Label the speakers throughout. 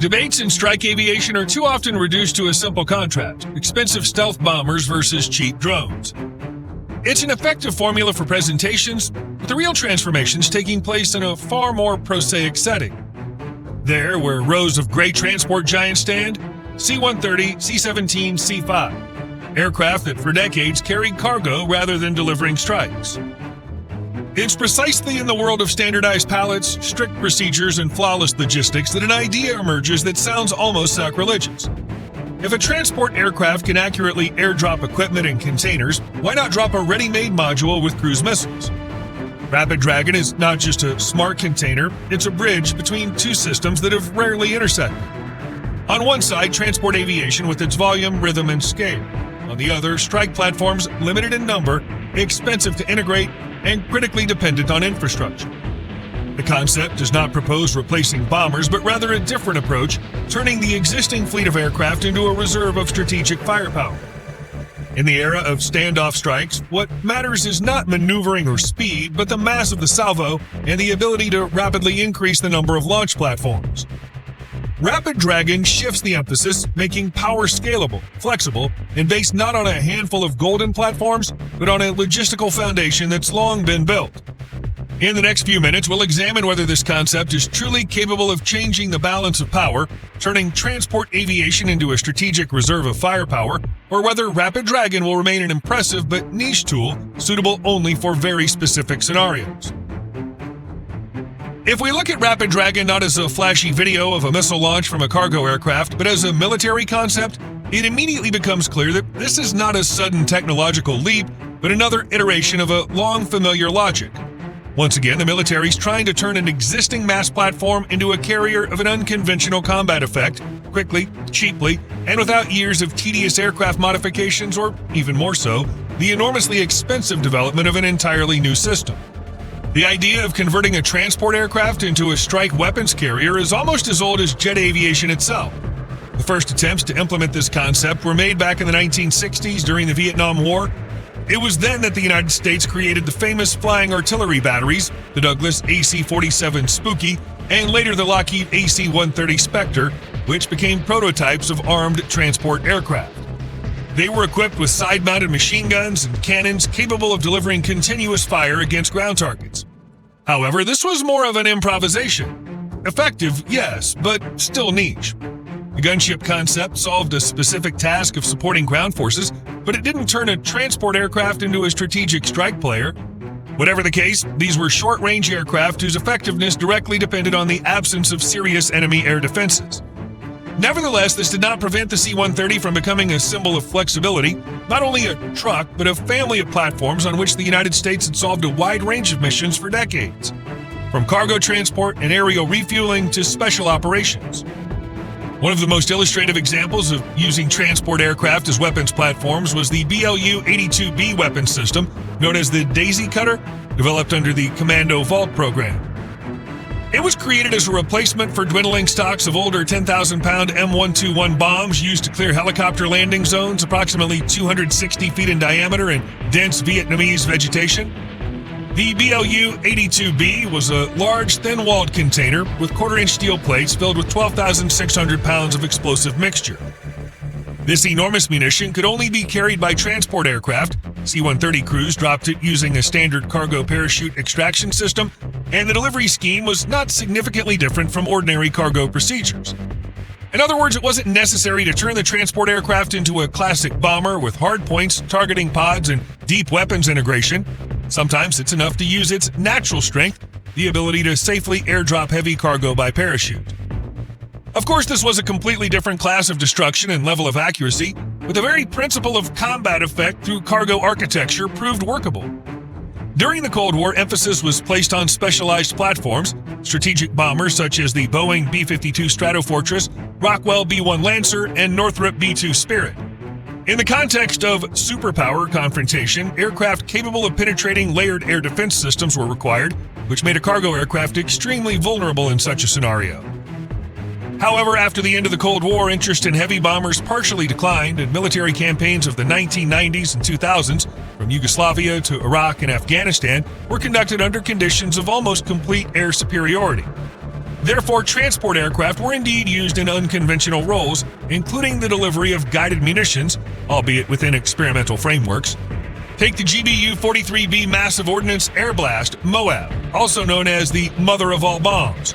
Speaker 1: Debates in strike aviation are too often reduced to a simple contrast: expensive stealth bombers versus cheap drones. It's an effective formula for presentations, but the real transformation's taking place in a far more prosaic setting. There, where rows of gray transport giants stand, C-130, C-17, C-5, aircraft that for decades carried cargo rather than delivering strikes. It's precisely in the world of standardized pallets, strict procedures, and flawless logistics that an idea emerges that sounds almost sacrilegious. If a transport aircraft can accurately airdrop equipment and containers, why not drop a ready-made module with cruise missiles? Rapid Dragon is not just a smart container, it's a bridge between two systems that have rarely intersected. On one side, transport aviation with its volume, rhythm, and scale. On the other, strike platforms limited in number, expensive to integrate, and critically dependent on infrastructure. The concept does not propose replacing bombers, but rather a different approach, turning the existing fleet of aircraft into a reserve of strategic firepower. In the era of standoff strikes, what matters is not maneuvering or speed, but the mass of the salvo and the ability to rapidly increase the number of launch platforms. Rapid Dragon shifts the emphasis, making power scalable, flexible, and based not on a handful of golden platforms, but on a logistical foundation that's long been built. In the next few minutes, we'll examine whether this concept is truly capable of changing the balance of power, turning transport aviation into a strategic reserve of firepower, or whether Rapid Dragon will remain an impressive but niche tool suitable only for very specific scenarios. If we look at Rapid Dragon not as a flashy video of a missile launch from a cargo aircraft, but as a military concept, it immediately becomes clear that this is not a sudden technological leap, but another iteration of a long familiar logic. Once again, the military's trying to turn an existing mass platform into a carrier of an unconventional combat effect, quickly, cheaply, and without years of tedious aircraft modifications, or even more so, the enormously expensive development of an entirely new system. The idea of converting a transport aircraft into a strike weapons carrier is almost as old as jet aviation itself. The first attempts to implement this concept were made back in the 1960s during the Vietnam War. It was then that the United States created the famous flying artillery batteries, the Douglas AC-47 Spooky, and later the Lockheed AC-130 Spectre, which became prototypes of armed transport aircraft. They were equipped with side-mounted machine guns and cannons capable of delivering continuous fire against ground targets. However, this was more of an improvisation. Effective, yes, but still niche. The gunship concept solved a specific task of supporting ground forces, but it didn't turn a transport aircraft into a strategic strike player. Whatever the case, these were short-range aircraft whose effectiveness directly depended on the absence of serious enemy air defenses. Nevertheless, this did not prevent the C-130 from becoming a symbol of flexibility, not only a truck, but a family of platforms on which the United States had solved a wide range of missions for decades, from cargo transport and aerial refueling to special operations. One of the most illustrative examples of using transport aircraft as weapons platforms was the BLU-82B weapons system, known as the Daisy Cutter, developed under the Commando Vault program. It was created as a replacement for dwindling stocks of older 10,000-pound M121 bombs used to clear helicopter landing zones approximately 260 feet in diameter in dense Vietnamese vegetation. The BLU-82B was a large, thin-walled container with quarter-inch steel plates filled with 12,600 pounds of explosive mixture. This enormous munition could only be carried by transport aircraft. C-130 crews dropped it using a standard cargo parachute extraction system, and the delivery scheme was not significantly different from ordinary cargo procedures. In other words, it wasn't necessary to turn the transport aircraft into a classic bomber with hard points, targeting pods, and deep weapons integration. Sometimes it's enough to use its natural strength, the ability to safely airdrop heavy cargo by parachute. Of course, this was a completely different class of destruction and level of accuracy, but the very principle of combat effect through cargo architecture proved workable. During the Cold War, emphasis was placed on specialized platforms, strategic bombers such as the Boeing B-52 Stratofortress, Rockwell B-1 Lancer, and Northrop B-2 Spirit. In the context of superpower confrontation, aircraft capable of penetrating layered air defense systems were required, which made a cargo aircraft extremely vulnerable in such a scenario. However, after the end of the Cold War, interest in heavy bombers partially declined, and military campaigns of the 1990s and 2000s, from Yugoslavia to Iraq and Afghanistan, were conducted under conditions of almost complete air superiority. Therefore, transport aircraft were indeed used in unconventional roles, including the delivery of guided munitions, albeit within experimental frameworks. Take the GBU-43B Massive Ordnance Air Blast, MOAB, also known as the mother of all bombs.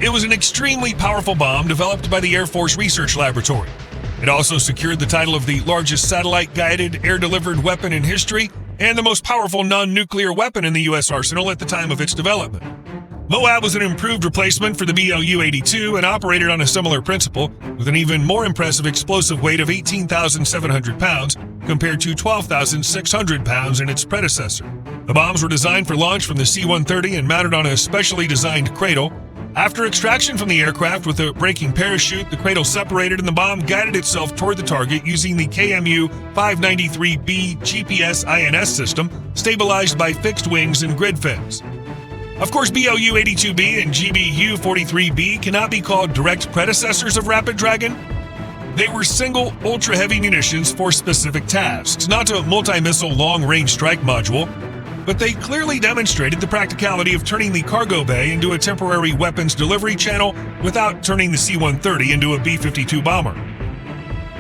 Speaker 1: It was an extremely powerful bomb developed by the Air Force Research Laboratory. It also secured the title of the largest satellite-guided air-delivered weapon in history and the most powerful non-nuclear weapon in the U.S. arsenal at the time of its development. MOAB was an improved replacement for the BLU-82 and operated on a similar principle, with an even more impressive explosive weight of 18,700 pounds compared to 12,600 pounds in its predecessor. The bombs were designed for launch from the C-130 and mounted on a specially designed cradle. After extraction from the aircraft with a braking parachute, the cradle separated and the bomb guided itself toward the target using the KMU-593B GPS-INS system, stabilized by fixed wings and grid fins. Of course, BLU-82B and GBU-43B cannot be called direct predecessors of Rapid Dragon. They were single, ultra-heavy munitions for specific tasks, not a multi-missile long-range strike module, but they clearly demonstrated the practicality of turning the cargo bay into a temporary weapons delivery channel without turning the C-130 into a B-52 bomber.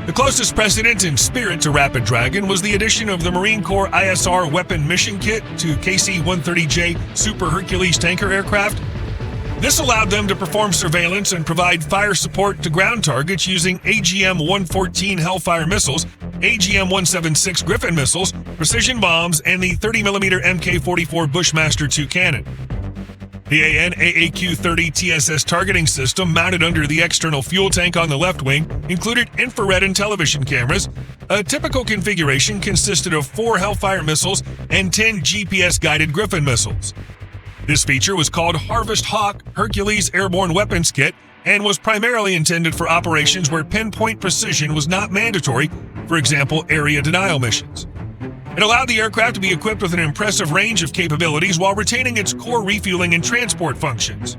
Speaker 1: The closest precedent in spirit to Rapid Dragon was the addition of the Marine Corps ISR Weapon Mission Kit to KC-130J Super Hercules tanker aircraft. This allowed them to perform surveillance and provide fire support to ground targets using AGM-114 Hellfire missiles, AGM-176 Griffin missiles, precision bombs, and the 30mm Mk-44 Bushmaster II cannon. The AN/AAQ-30 TSS targeting system, mounted under the external fuel tank on the left wing, included infrared and television cameras. A typical configuration consisted of 4 Hellfire missiles and 10 GPS-guided Griffin missiles. This feature was called Harvest Hawk Hercules Airborne Weapons Kit and was primarily intended for operations where pinpoint precision was not mandatory, for example, area denial missions. It allowed the aircraft to be equipped with an impressive range of capabilities while retaining its core refueling and transport functions.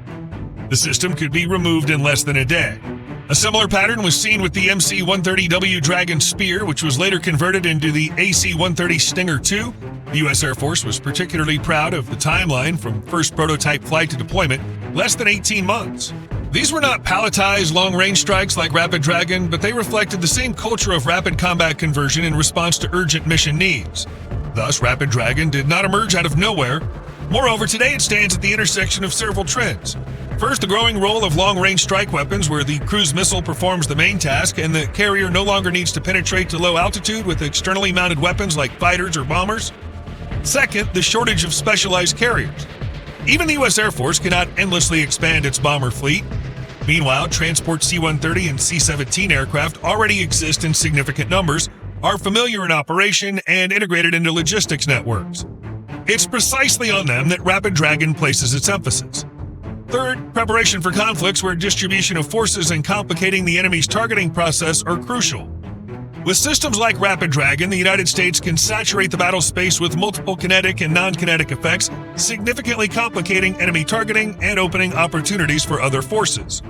Speaker 1: The system could be removed in less than a day. A similar pattern was seen with the MC-130W Dragon Spear, which was later converted into the AC-130 Stinger II. The U.S. Air Force was particularly proud of the timeline from first prototype flight to deployment, less than 18 months. These were not palletized long-range strikes like Rapid Dragon, but they reflected the same culture of rapid combat conversion in response to urgent mission needs. Thus, Rapid Dragon did not emerge out of nowhere. Moreover, today it stands at the intersection of several trends. First, the growing role of long-range strike weapons where the cruise missile performs the main task and the carrier no longer needs to penetrate to low altitude with externally mounted weapons like fighters or bombers. Second, the shortage of specialized carriers. Even the U.S. Air Force cannot endlessly expand its bomber fleet. Meanwhile, transport C-130 and C-17 aircraft already exist in significant numbers, are familiar in operation, and integrated into logistics networks. It's precisely on them that Rapid Dragon places its emphasis. Third, preparation for conflicts where distribution of forces and complicating the enemy's targeting process are crucial. With systems like Rapid Dragon, the United States can saturate the battle space with multiple kinetic and non-kinetic effects, significantly complicating enemy targeting and opening opportunities for other forces.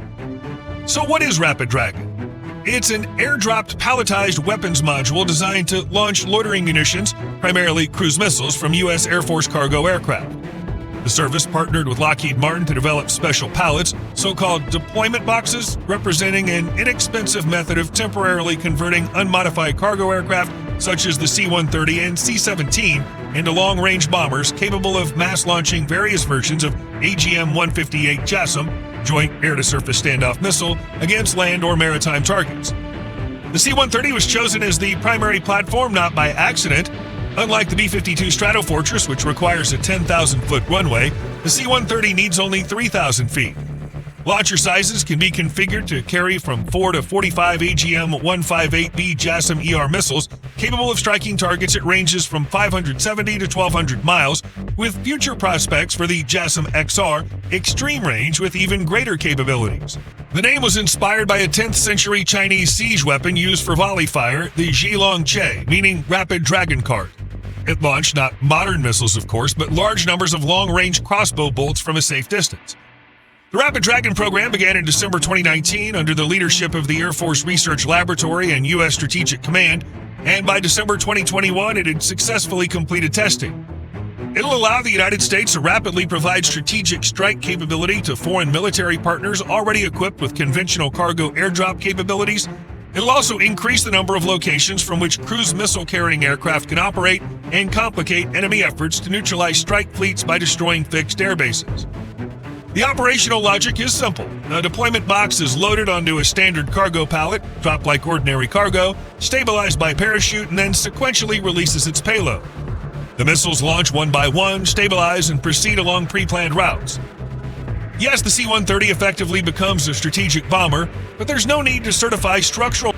Speaker 1: So what is Rapid Dragon? It's an airdropped palletized weapons module designed to launch loitering munitions, primarily cruise missiles, from U.S. Air Force cargo aircraft. The service partnered with Lockheed Martin to develop special pallets, so-called deployment boxes, representing an inexpensive method of temporarily converting unmodified cargo aircraft, such as the C-130 and C-17, into long-range bombers capable of mass-launching various versions of AGM-158 JASSM, Joint Air-to-Surface Standoff Missile, against land or maritime targets. The C-130 was chosen as the primary platform not by accident. Unlike the B-52 Stratofortress, which requires a 10,000-foot runway, the C-130 needs only 3,000 feet. Launcher sizes can be configured to carry from 4 to 45 AGM-158B JASSM-ER missiles, capable of striking targets at ranges from 570 to 1,200 miles, with future prospects for the JASSM-XR extreme range with even greater capabilities. The name was inspired by a 10th century Chinese siege weapon used for volley fire, the Zhilong Che, meaning Rapid Dragon Cart. It launched not modern missiles, of course, but large numbers of long-range crossbow bolts from a safe distance. The Rapid Dragon program began in December 2019 under the leadership of the Air Force Research Laboratory and U.S. Strategic Command, and by December 2021 it had successfully completed testing. It'll allow the United States to rapidly provide strategic strike capability to foreign military partners already equipped with conventional cargo airdrop capabilities. It'll also increase the number of locations from which cruise missile-carrying aircraft can operate and complicate enemy efforts to neutralize strike fleets by destroying fixed air bases. The operational logic is simple. A deployment box is loaded onto a standard cargo pallet, dropped like ordinary cargo, stabilized by parachute, and then sequentially releases its payload. The missiles launch one by one, stabilize, and proceed along pre-planned routes. Yes, the C-130 effectively becomes a strategic bomber, but there's no need to certify structural